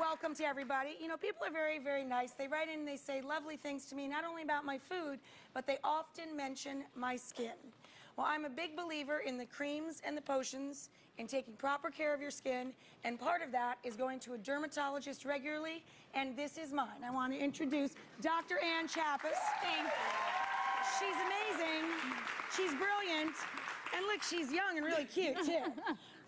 welcome to everybody. You know, people are very, very nice. They write in and they say lovely things to me, not only about my food, but they often mention my skin. Well, I'm a big believer in the creams and the potions, in taking proper care of your skin, and part of that is going to a dermatologist regularly, and this is mine. I want to introduce Dr. Chapas. Thank you. She's amazing. She's brilliant. And look, she's young and really cute, too.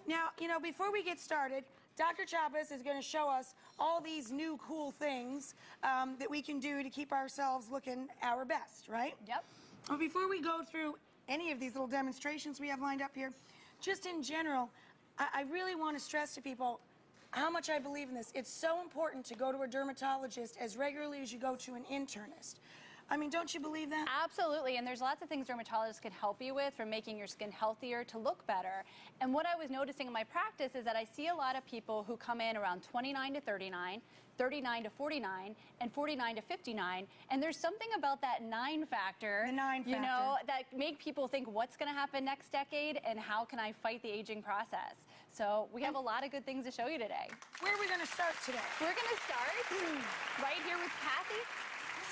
Now, you know, before we get started, Dr. Chapas is going to show us all these new cool things that we can do to keep ourselves looking our best, right? Yep. Well, before we go through any of these little demonstrations we have lined up here, just in general, I really want to stress to people how much I believe in this. It's so important to go to a dermatologist as regularly as you go to an internist. I mean, don't you believe that? Absolutely, and there's lots of things dermatologists can help you with, from making your skin healthier to look better. And what I was noticing in my practice is that I see a lot of people who come in around 29 to 39, 39 to 49, and 49 to 59, and there's something about that 9 factor, the 9 factor, you know, that make people think, what's going to happen next decade, and how can I fight the aging process? So we have a lot of good things to show you today. Where are we going to start today? We're going to start right here with Kathy.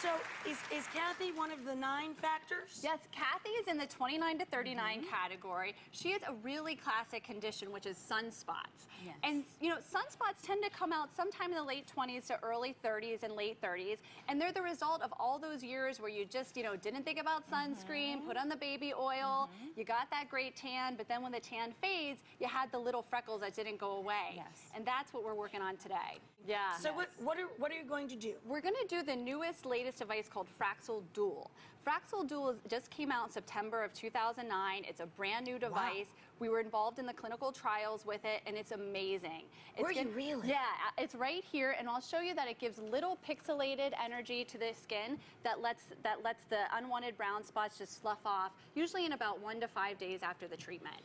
So is Kathy one of the 9 factors? Yes, Kathy is in the 29 to 39 category. She has a really classic condition, which is sunspots. Yes. And, you know, sunspots tend to come out sometime in the late 20s to early 30s and late 30s. And they're the result of all those years where you just, you know, didn't think about sunscreen, put on the baby oil, you got that great tan, but then when the tan fades, you had the little freckles that didn't go away. Yes. And that's what we're working on today. Yeah. So what are you going to do? We're going to do the newest, latest device called Rachael Dual. Rachael Dual just came out in September of 2009. It's a brand new device. Wow. We were involved in the clinical trials with it, and it's amazing. Were you really? Yeah, it's right here, and I'll show you that it gives little pixelated energy to the skin that lets the unwanted brown spots just slough off, usually in about 1 to 5 days after the treatment.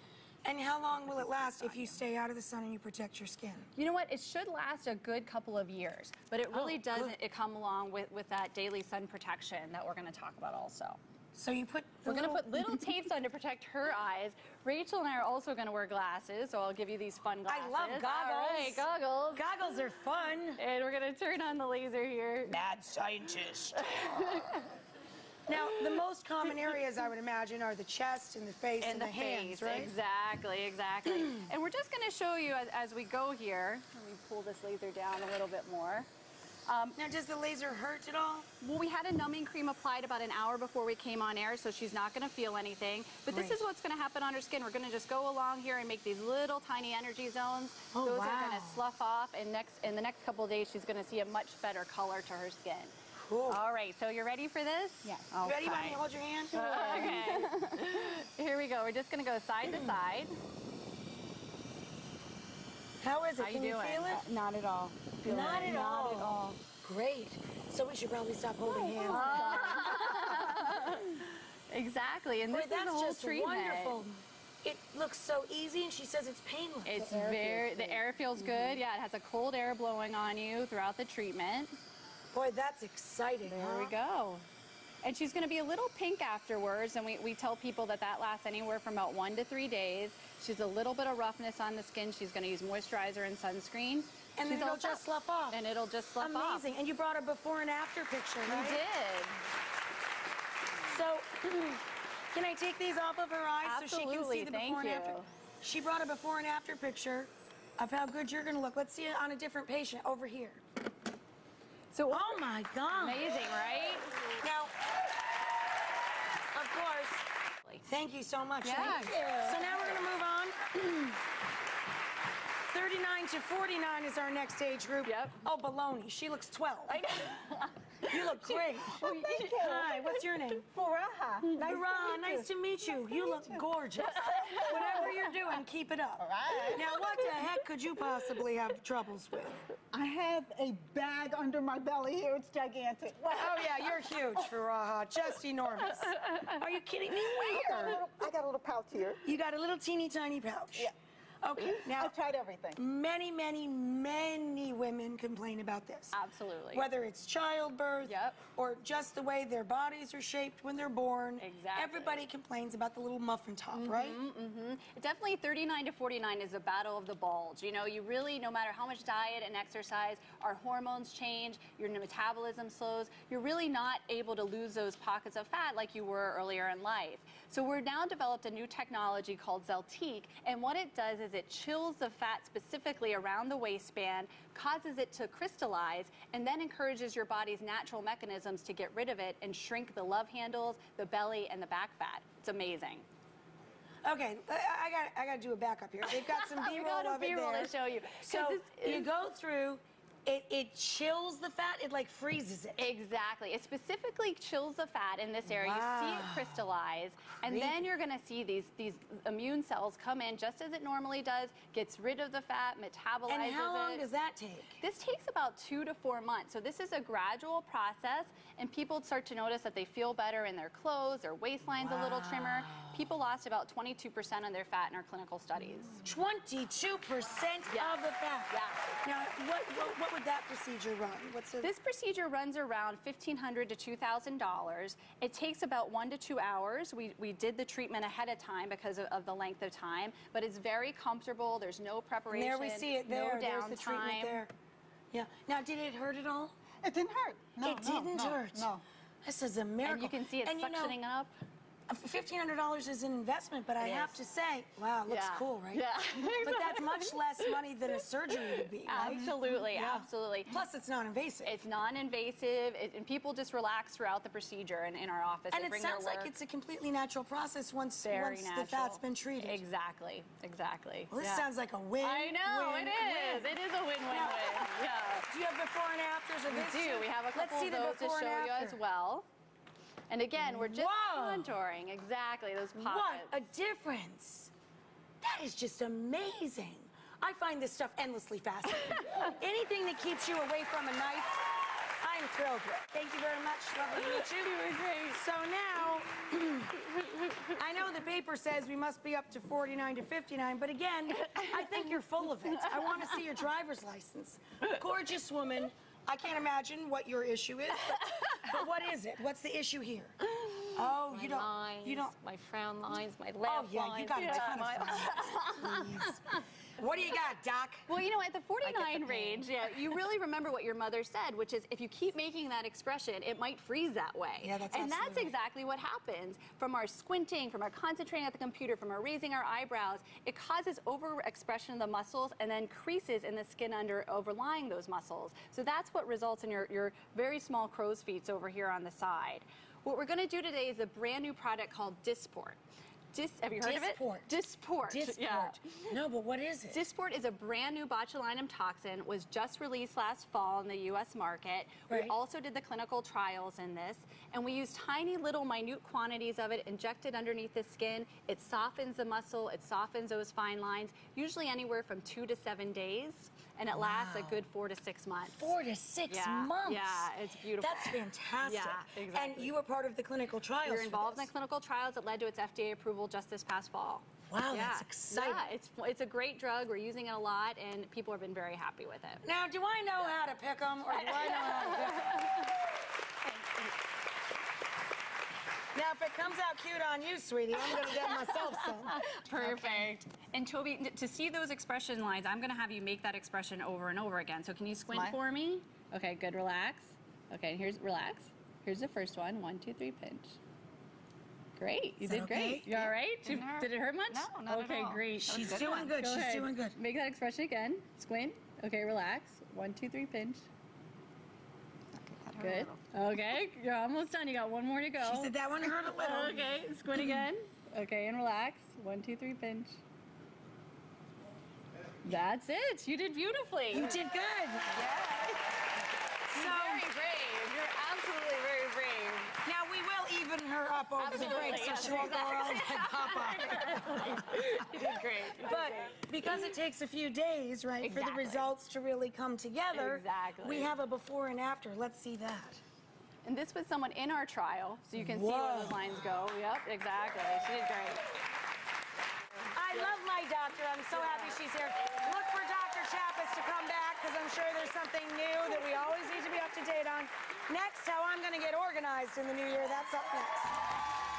And how long will it last if you stay out of the sun and you protect your skin? You know what? It should last a good couple of years, but it really doesn't. It come along with that daily sun protection that we're going to talk about also. So you put We're going to put little tapes on to protect her eyes. Rachel and I are also going to wear glasses, so I'll give you these fun glasses. I love goggles. All right, goggles. Goggles are fun. And we're going to turn on the laser here. Mad scientist. Now, the most common areas, I would imagine, are the chest and the face and the hands, right? Exactly, exactly. And we're just going to show you as we go here. Let me pull this laser down a little bit more. Now, does the laser hurt at all? Well, we had a numbing cream applied about an hour before we came on air, so she's not going to feel anything. But this is what's going to happen on her skin. We're going to just go along here and make these little tiny energy zones. Oh, Those wow. are going to slough off, and in the next couple of days, she's going to see a much better color to her skin. Cool. All right, so you're ready for this? Yes. Okay. Ready? Want me to hold your hand? Okay. Here we go. We're just going to go side to side. How is it? How Can you doing? feel it? Not at all. Not at all. Not at all. Great. So we should probably stop holding hands. Exactly, and this Boy, is the that's whole just treatment. wonderful. It looks so easy, and she says it's painless. It's the air feels good. Yeah, it has a cold air blowing on you throughout the treatment. Boy, that's exciting. There we go. And she's going to be a little pink afterwards, and we tell people that lasts anywhere from about 1 to 3 days. She's a little bit of roughness on the skin. She's going to use moisturizer and sunscreen. And then it'll just slough off. And it'll just slough off. Amazing. And you brought a before and after picture, right? We did. So, can I take these off of her eyes so she can see the Thank before and you. after? She brought a before and after picture of how good you're going to look. Let's see it on a different patient over here. So, oh my God. Amazing, right? Now, of course, thank you so much. Yeah. Thank you. So now we're going to move on. 39 to 49 is our next age group. Yep. Oh, baloney. She looks 12. You look great. Oh, thank you. Hi, what's your name? Furaha. Nice to meet you. You look gorgeous. Whatever you're doing, keep it up. All right. Now, what the heck could you possibly have troubles with? I have a bag under my belly here. It's gigantic. Oh, yeah, you're huge, Furaha. Just enormous. Are you kidding me? Where? I got a little pouch here. You got a little teeny tiny pouch. Yeah. Okay, now I tried everything. many, many, many women complain about this. Absolutely. Whether it's childbirth Yep. or just the way their bodies are shaped when they're born. Exactly. Everybody complains about the little muffin top, right? Definitely 39 to 49 is a battle of the bulge. You know, you really, no matter how much diet and exercise, our hormones change, your metabolism slows, you're really not able to lose those pockets of fat like you were earlier in life. So we're now developed a new technology called Zeltique, and what it does is it chills the fat specifically around the waistband, causes it to crystallize, and then encourages your body's natural mechanisms to get rid of it and shrink the love handles, the belly, and the back fat. It's amazing. Okay, I got to do a backup here. They've got some We B-roll got a of it B-roll there. to show you. So you go through, it chills the fat, it like freezes it. Exactly. It specifically chills the fat in this area. Wow. You see it crystallize, and then you're going to see these immune cells come in just as it normally does, gets rid of the fat, metabolizes it. And how long does that take? This takes about 2 to 4 months. So this is a gradual process, and people start to notice that they feel better in their clothes, their waistline's a little trimmer. People lost about 22% of their fat in our clinical studies. 22% of the fat. Yeah. Now, what would that procedure run? This procedure runs around $1,500 to $2,000. It takes about 1 to 2 hours. We did the treatment ahead of time because of the length of time, but it's very comfortable. There's no preparation. And there we see it there. No There's the treatment downtime. there. Yeah. Now, did it hurt at all? It didn't hurt. No, It didn't hurt. No. This is a miracle. And you can see it suctioning up. $1,500 is an investment, but I have to say, wow, looks cool, right? Yeah. But that's much less money than a surgery would be, right? Absolutely, Yeah. absolutely. Plus, it's non-invasive. It's non-invasive, and people just relax throughout the procedure in our office. And They it bring sounds their like work. it's a completely natural process once Very the natural. fat's been treated. Exactly, exactly. Well, this Yeah. sounds like a win. I know, win, it is. win. It is a win-win-win. Yeah. Do you have before and afters of We this? do. We have a Let's couple see of the those to before show and you after. as well. And again, we're just Whoa. contouring exactly those What pockets. a difference. That is just amazing. I find this stuff endlessly fascinating. Anything that keeps you away from a knife, I'm thrilled with. Thank you very much. Lovely to meet you. You were great. So now, I know the paper says we must be up to 49 to 59, but again, I think you're full of it. I want to see your driver's license. Gorgeous woman. I can't imagine what your issue is, but what is it? What's the issue here? Oh, you don't. My frown lines, my Oh laugh yeah, lines. you got a ton of fun. Please. What do you got, Doc? Well, you know, at the 49 the pain. range, you really remember what your mother said, which is if you keep making that expression, it might freeze that way. Yeah, that's And that's absolutely right. exactly what happens. From our squinting, from our concentrating at the computer, from our raising our eyebrows, it causes overexpression of the muscles and then creases in the skin overlying those muscles. So that's what results in your very small crow's feet over here on the side. What we're going to do today is a brand new product called Dysport. Have you heard of it? Dysport. Dysport. Yeah. No, but what is it? Dysport is a brand new botulinum toxin, was just released last fall in the U.S. market. Right. We also did the clinical trials in this, and we use tiny little minute quantities of it injected underneath the skin. It softens the muscle, it softens those fine lines, usually anywhere from 2 to 7 days, and it lasts a good 4 to 6 months. 4 to 6 Yeah, months. yeah, it's beautiful. That's fantastic. Yeah, exactly. And you were part of the clinical trials. We're for involved in this. the clinical trials that led to its FDA approval just this past fall. Wow, Yeah. that's exciting. Yeah, it's a great drug. We're using it a lot, and people have been very happy with it. Now, do I know how to pick them, or do I know how to pick them? Now, if it comes out cute on you, sweetie, I'm going to get myself some. Perfect. And Toby, to see those expression lines, I'm going to have you make that expression over and over again. So can you squint Smile. for me? Okay, good. Relax. Okay, relax. Here's the first one. 1, 2, 3, pinch. Great. You Is that did great. okay? You all right? Didn't hurt. Did it hurt much? No, not at Okay, all. great. That was She's doing good. Go She's ahead. doing good. Make that expression again. Squint. Okay, relax. 1, 2, 3, pinch. That hurt a Good. little. Okay, you're almost done. You got one more to go. She said that one hurt a little. Okay, squint again. Okay, and relax. 1, 2, 3, pinch. That's it. You did beautifully. You did good. You're very brave. You're absolutely very brave. Now, we will even her up over the break, so yes, she won't go around like Papa. You did great. You did But great. because it takes a few days, right, for the Exactly. results to really come together, Exactly. we have a before and after. Let's see that. And this was someone in our trial, so you can see where Whoa. those lines go. Yep, exactly. She did great. I love my doctor. I'm so happy she's here. Look for Dr. Chapas to come back because I'm sure there's something new that we always need to be up to date on. Next, how I'm going to get organized in the new year. That's up next.